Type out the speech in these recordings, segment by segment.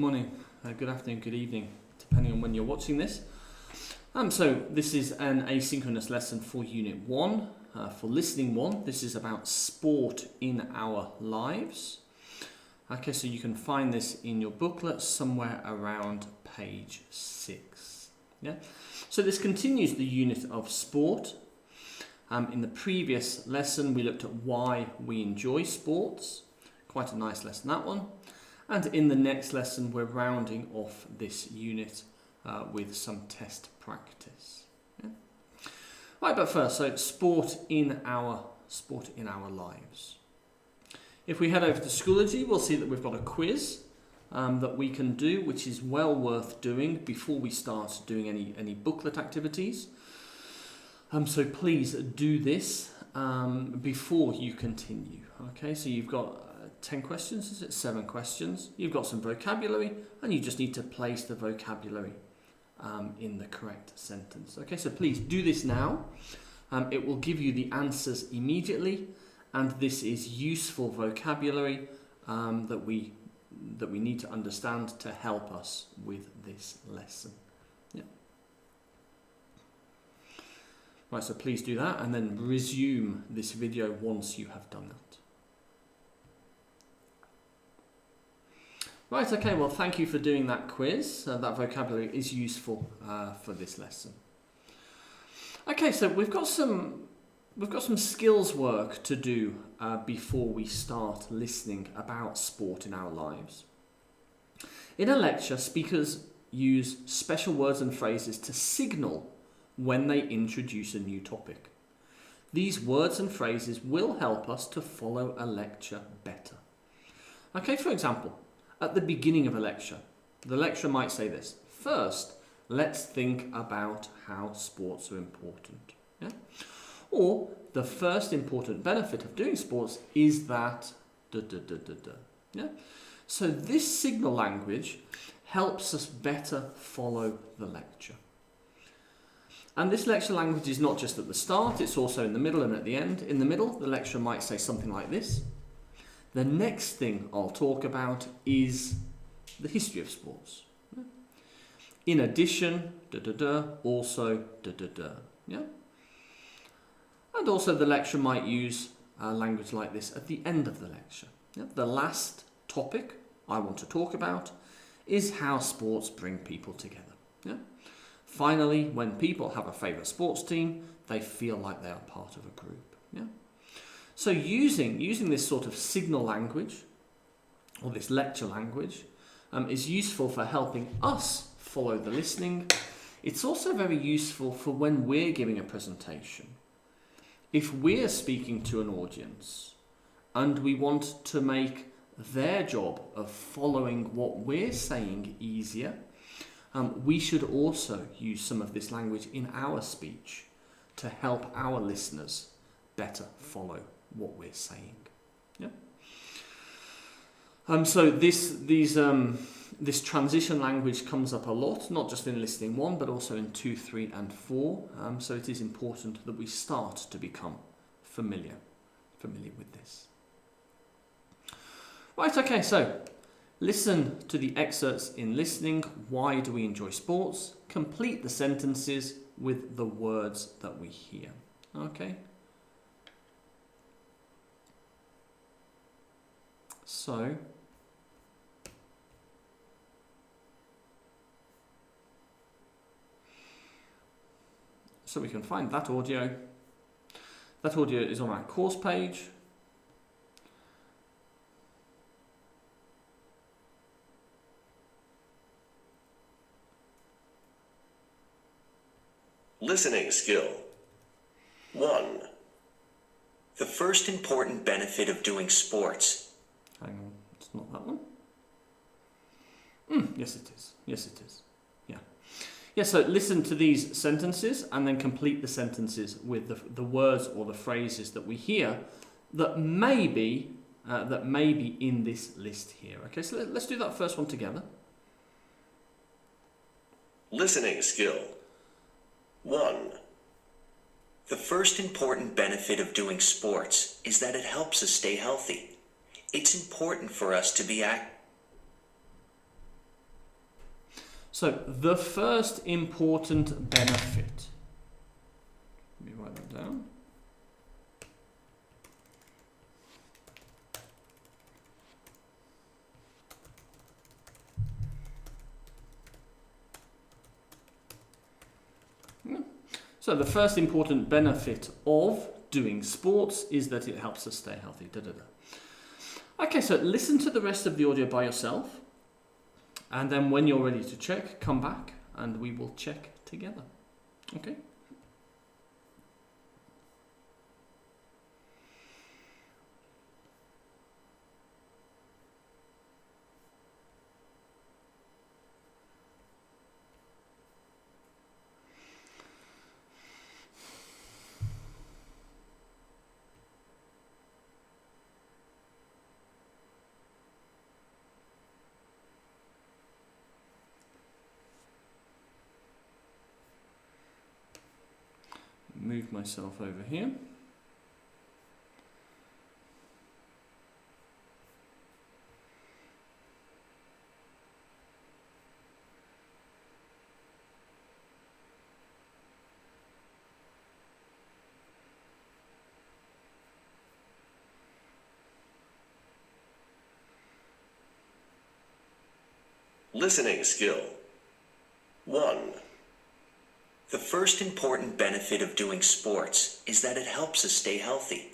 Morning, good afternoon, good evening, depending on when you're watching this. So this is an asynchronous lesson for Unit 1. For Listening 1, this is about sport in our lives. Okay, so you can find this in your booklet somewhere around page 6. Yeah. So this continues the unit of sport. In the previous lesson, we looked at why we enjoy sports. Quite a nice lesson, that one. And in the next lesson, we're rounding off this unit with some test practice. Yeah? Right, but first, so sport in our lives. If we head over to Schoology, we'll see that we've got a quiz that we can do, which is well worth doing before we start doing any booklet activities. So please do this before you continue. Okay, so you've got 10 questions, is it? 7 questions. You've got some vocabulary, and you just need to place the vocabulary in the correct sentence. Okay, so please do this now. It will give you the answers immediately, and this is useful vocabulary that we need to understand to help us with this lesson. Yeah. Right, so please do that, and then resume this video once you have done that. Right, okay, well thank you for doing that quiz. That vocabulary is useful for this lesson. Okay, so we've got some skills work to do before we start listening about sport in our lives. In a lecture, speakers use special words and phrases to signal when they introduce a new topic. These words and phrases will help us to follow a lecture better. Okay, for example, at the beginning of a lecture, the lecturer might say this: first, let's think about how sports are important. Yeah? Or, the first important benefit of doing sports is that... Yeah? So this signal language helps us better follow the lecture. And this lecture language is not just at the start, it's also in the middle and at the end. In the middle, the lecturer might say something like this: the next thing I'll talk about is the history of sports. In addition, also, yeah? And also the lecturer might use language like this at the end of the lecture. Yeah? The last topic I want to talk about is how sports bring people together. Yeah? Finally, when people have a favourite sports team, they feel like they are part of a group. Yeah? So using this sort of signal language, or this lecture language, is useful for helping us follow the listening. It's also very useful for when we're giving a presentation. If we're speaking to an audience and we want to make their job of following what we're saying easier, we should also use some of this language in our speech to help our listeners better follow what we're saying. Yeah. So this transition language comes up a lot, not just in listening 1, but also in 2, 3, and 4. So it is important that we start to become familiar with this. Right. Okay. So listen to the excerpts in listening. Why do we enjoy sports? Complete the sentences with the words that we hear. Okay. So we can find that audio. That audio is on our course page. Listening skill. 1. The first important benefit of doing sports. Hang on, it's not that one. Yes it is. Yes it is. Yeah. Yeah, so listen to these sentences and then complete the sentences with the words or the phrases that we hear that may be in this list here. Okay, so let's do that first one together. Listening skill. 1. The first important benefit of doing sports is that it helps us stay healthy. It's important for us to be active. So the first important benefit. Let me write that down. So the first important benefit of doing sports is that it helps us stay healthy. Da, da, da. Okay, so listen to the rest of the audio by yourself. And then when you're ready to check, come back and we will check together. Okay? Move myself over here. Listening skill. 1. The first important benefit of doing sports is that it helps us stay healthy.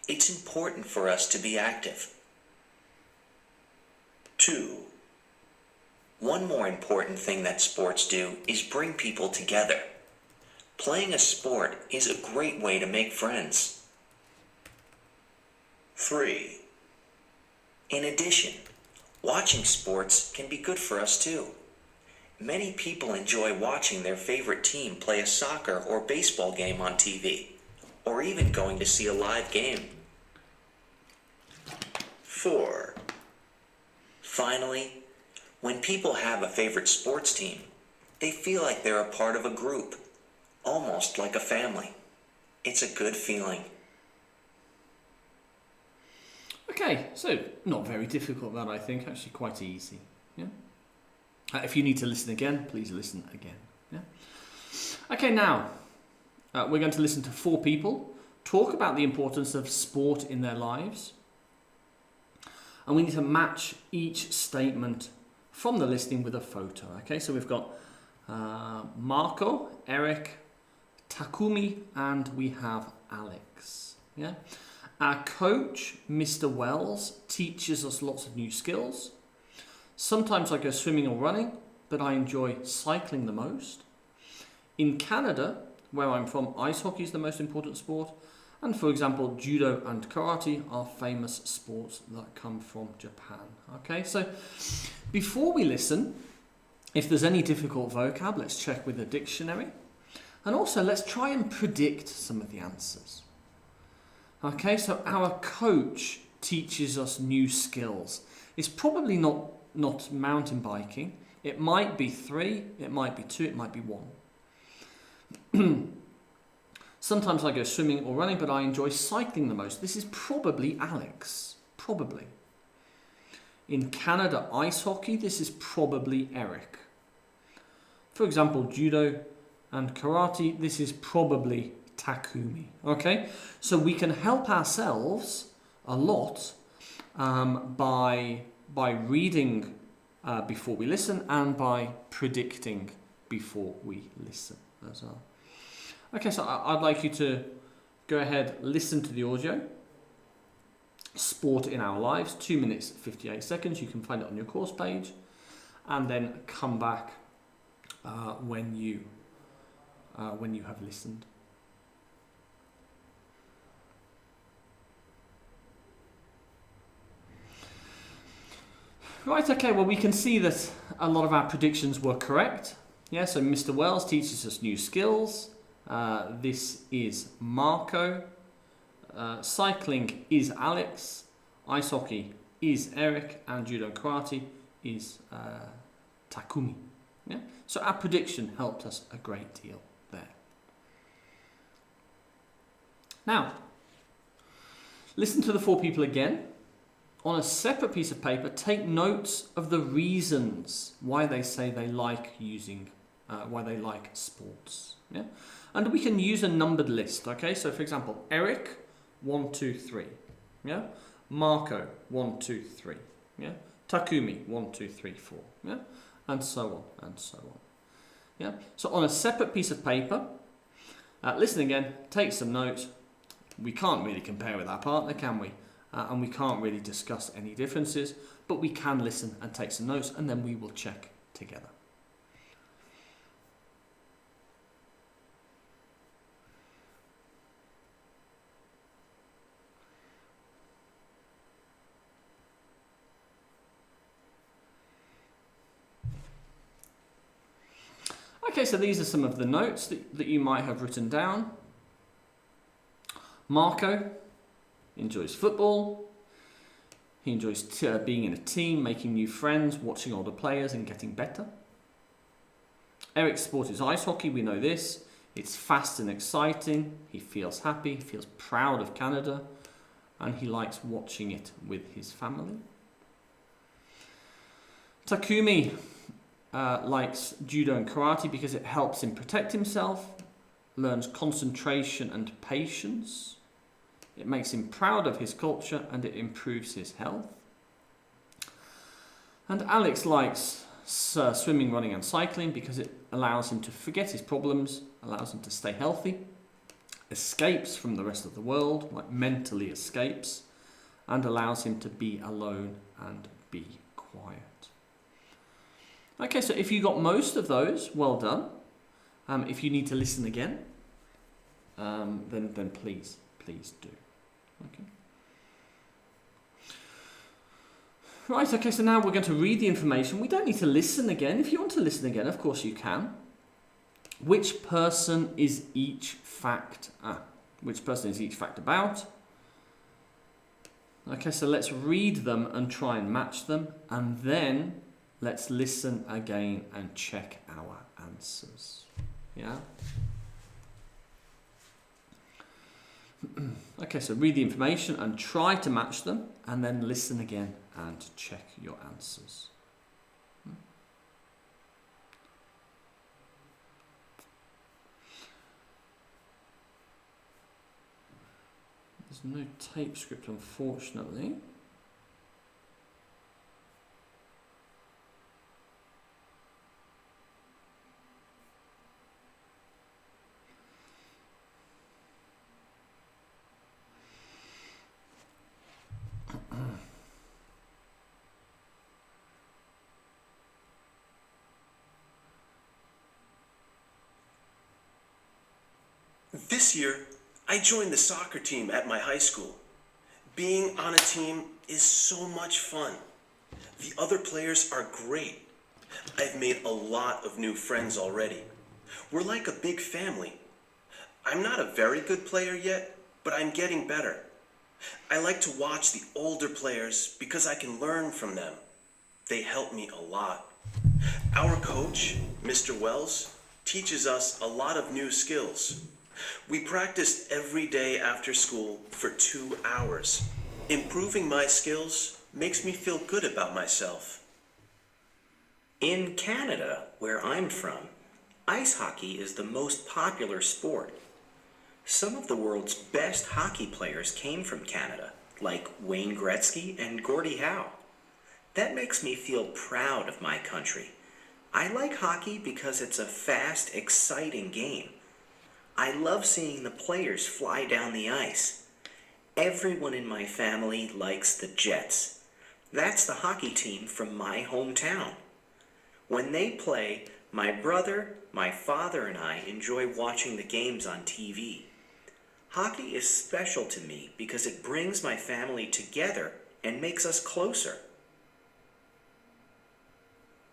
It's important for us to be active. 2. One more important thing that sports do is bring people together. Playing a sport is a great way to make friends. 3. In addition, watching sports can be good for us too. Many people enjoy watching their favorite team play a soccer or baseball game on TV, or even going to see a live game. 4. Finally, when people have a favorite sports team, they feel like they're a part of a group, almost like a family. It's a good feeling. Okay, so not very difficult that, I think, actually quite easy. Yeah. If you need to listen again, please listen again. Yeah. Okay, now we're going to listen to 4 people talk about the importance of sport in their lives. And we need to match each statement from the listing with a photo. Okay, so we've got Marco, Eric, Takumi, and we have Alex. Yeah. Our coach, Mr. Wells, teaches us lots of new skills. Sometimes I go swimming or running, but I enjoy cycling the most. In Canada, where I'm from, ice hockey is the most important sport. And for example, judo and karate are famous sports that come from Japan. Okay, so before we listen, if there's any difficult vocab, let's check with the dictionary. And also let's try and predict some of the answers. Okay, so our coach teaches us new skills. It's probably not mountain biking. It might be 3, it might be 2, it might be 1. Sometimes I go swimming or running, but I enjoy cycling the most. This is probably Alex. Probably. In Canada, ice hockey, this is probably Eric. For example, judo and karate, this is probably Takumi. Okay? So we can help ourselves a lot by reading before we listen and by predicting before we listen as well. Okay, so I'd like you to go ahead, listen to the audio. Sport in our lives, 2 minutes 58 seconds. You can find it on your course page, and then come back when you have listened. Right, okay, well we can see that a lot of our predictions were correct. Yeah, so Mr. Wells teaches us new skills. This is Marco. Cycling is Alex. Ice hockey is Eric. And judo and karate is Takumi. Yeah? So our prediction helped us a great deal there. Now, listen to the 4 people again. on a separate piece of paper, take notes of the reasons why they say they like why they like sports. Yeah, and we can use a numbered list. Okay, so for example, Eric, 1, 2, 3. Yeah, Marco, 1, 2, 3. Yeah, Takumi, 1, 2, 3, 4. Yeah, and so on and so on. Yeah, so on a separate piece of paper, listen again, take some notes. We can't really compare with our partner, can we? And we can't really discuss any differences, but we can listen and take some notes, and then we will check together. Okay, so these are some of the notes that you might have written down. Marco enjoys football. He enjoys being in a team, making new friends, watching older players and getting better. Eric's sport is ice hockey, we know this. It's fast and exciting. He feels happy, feels proud of Canada, and he likes watching it with his family. Takumi likes judo and karate because it helps him protect himself, learns concentration and patience. It makes him proud of his culture and it improves his health. And Alex likes swimming, running and cycling because it allows him to forget his problems, allows him to stay healthy, escapes from the rest of the world, like mentally escapes, and allows him to be alone and be quiet. Okay, so if you got most of those, well done. If you need to listen again, then please do. Okay. Right, okay, so now we're going to read the information. We don't need to listen again. If you want to listen again, of course you can. Which person is each fact Which person is each fact about? Okay, so let's read them and try and match them, and then let's listen again and check our answers. Yeah? Okay, so read the information and try to match them, and then listen again and check your answers. There's no tape script, unfortunately. This year, I joined the soccer team at my high school. Being on a team is so much fun. The other players are great. I've made a lot of new friends already. We're like a big family. I'm not a very good player yet, but I'm getting better. I like to watch the older players because I can learn from them. They help me a lot. Our coach, Mr. Wells, teaches us a lot of new skills. We practice every day after school for 2 hours. Improving my skills makes me feel good about myself. In Canada, where I'm from, ice hockey is the most popular sport. Some of the world's best hockey players came from Canada, like Wayne Gretzky and Gordie Howe. That makes me feel proud of my country. I like hockey because it's a fast, exciting game. I love seeing the players fly down the ice. Everyone in my family likes the Jets. That's the hockey team from my hometown. When they play, my brother, my father, and I enjoy watching the games on TV. Hockey is special to me because it brings my family together and makes us closer.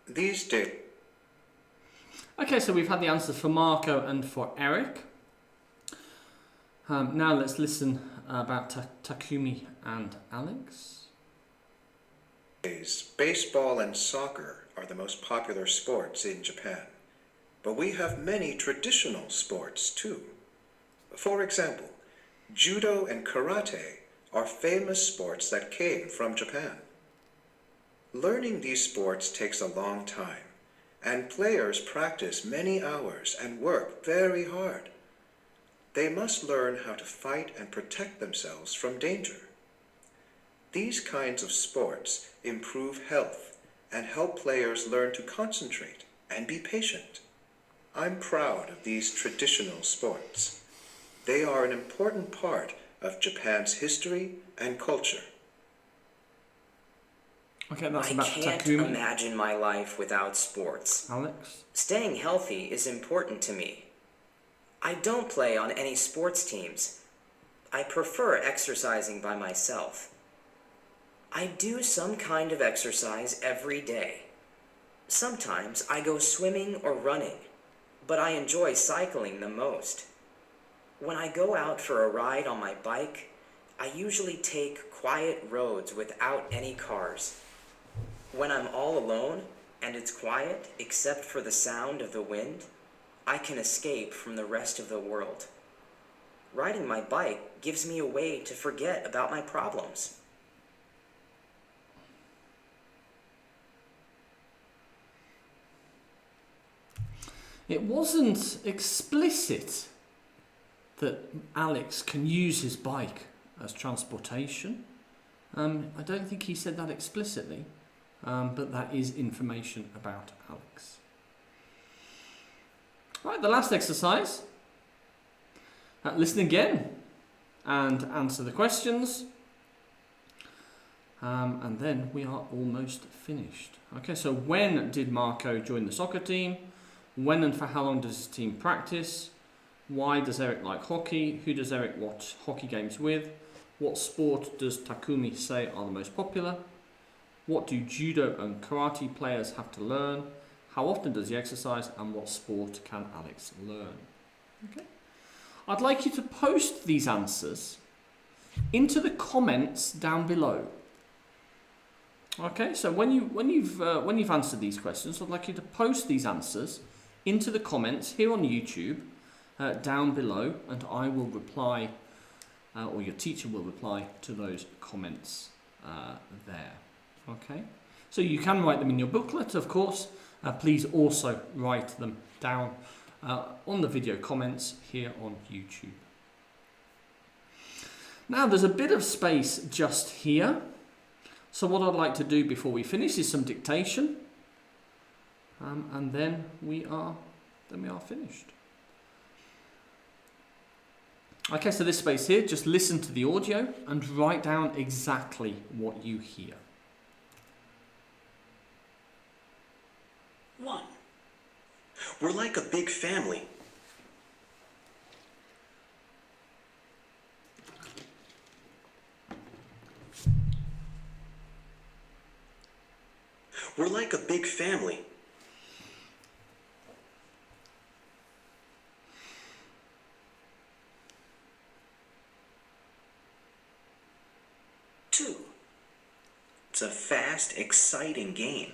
These days. Okay, so we've had the answers for Marco and for Eric. Now let's listen about Takumi and Alex. Baseball and soccer are the most popular sports in Japan, but we have many traditional sports too. For example, judo and karate are famous sports that came from Japan. Learning these sports takes a long time, and players practice many hours and work very hard. They must learn how to fight and protect themselves from danger. These kinds of sports improve health and help players learn to concentrate and be patient. I'm proud of these traditional sports. They are an important part of Japan's history and culture. Okay, that's I about can't Takumi. imagine my life without sports. Alex? Staying healthy is important to me. I don't play on any sports teams. I prefer exercising by myself. I do some kind of exercise every day. Sometimes I go swimming or running, but I enjoy cycling the most. When I go out for a ride on my bike, I usually take quiet roads without any cars. When I'm all alone and it's quiet except for the sound of the wind, I can escape from the rest of the world. Riding my bike gives me a way to forget about my problems. It wasn't explicit that Alex can use his bike as transportation. I don't think he said that explicitly, but that is information about Alex. Right, the last exercise. Listen again and answer the questions. And then we are almost finished. Okay, so when did Marco join the soccer team? When and for how long does his team practice? Why does Eric like hockey? Who does Eric watch hockey games with? What sport does Takumi say are the most popular? What do judo and karate players have to learn? How often does he exercise? And what sport can Alex learn? Okay. I'd like you to post these answers into the comments down below. Okay, so when you've answered these questions, I'd like you to post these answers into the comments here on YouTube down below, and I will reply, or your teacher will reply to those comments there. Okay, so you can write them in your booklet, of course. Please also write them down on the video comments here on YouTube. Now there's a bit of space just here. So what I'd like to do before we finish is some dictation, and then we are finished. Okay, so this space here, just listen to the audio and write down exactly what you hear. 1. We're like a big family. We're like a big family. 2. It's a fast, exciting game.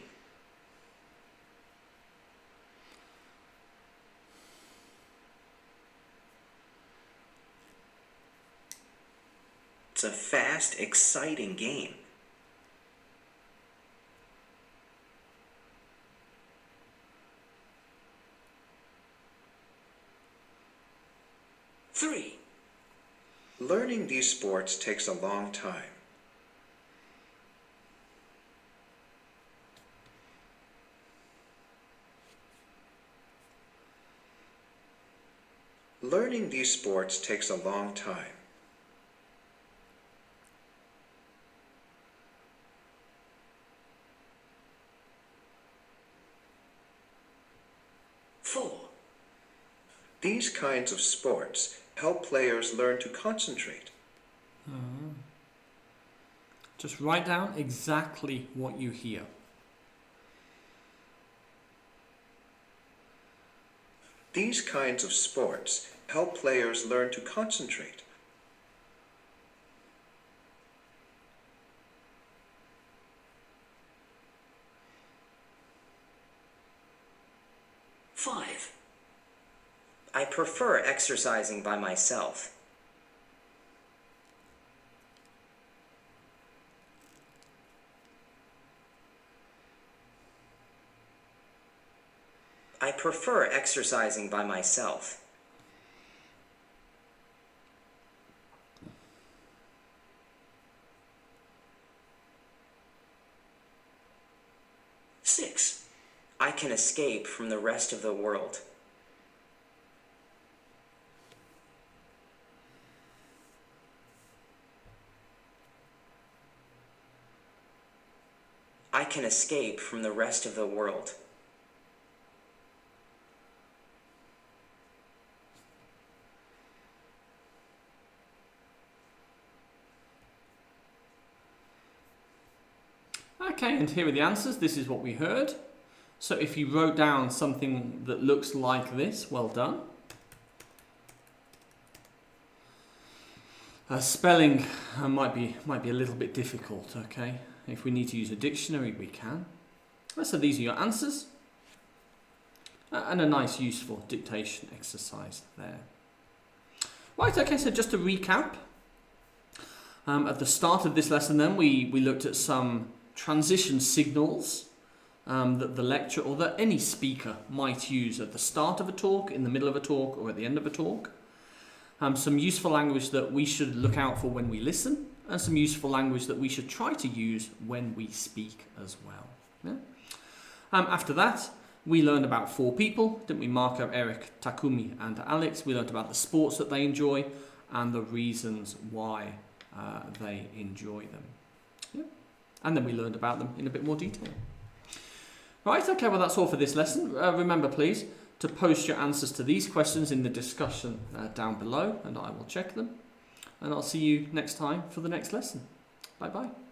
'It's a fast, exciting game. 3. Learning these sports takes a long time. 'Learning these sports takes a long time. 4. These kinds of sports help players learn to concentrate. Just write down exactly what you hear. These kinds of sports help players learn to concentrate. 5. I prefer exercising by myself. I prefer exercising by myself. Six. I can escape from the rest of the world. I can escape from the rest of the world. Okay, and here are the answers. This is what we heard. So if you wrote down something that looks like this, well done. Spelling might be a little bit difficult, okay? If we need to use a dictionary, we can. So these are your answers. And a nice, useful dictation exercise there. Right, okay, so just to recap. At the start of this lesson then, we looked at some transition signals that the lecturer or that any speaker might use at the start of a talk, in the middle of a talk, or at the end of a talk. Some useful language that we should look out for when we listen, and some useful language that we should try to use when we speak as well. Yeah? After that, we learned about 4 people, didn't we? Marco, Eric, Takumi and Alex. We learned about the sports that they enjoy and the reasons why they enjoy them. Yeah? And then we learned about them in a bit more detail. Right, okay, well that's all for this lesson. Remember please to post your answers to these questions in the discussion down below, and I will check them. And I'll see you next time for the next lesson. Bye bye.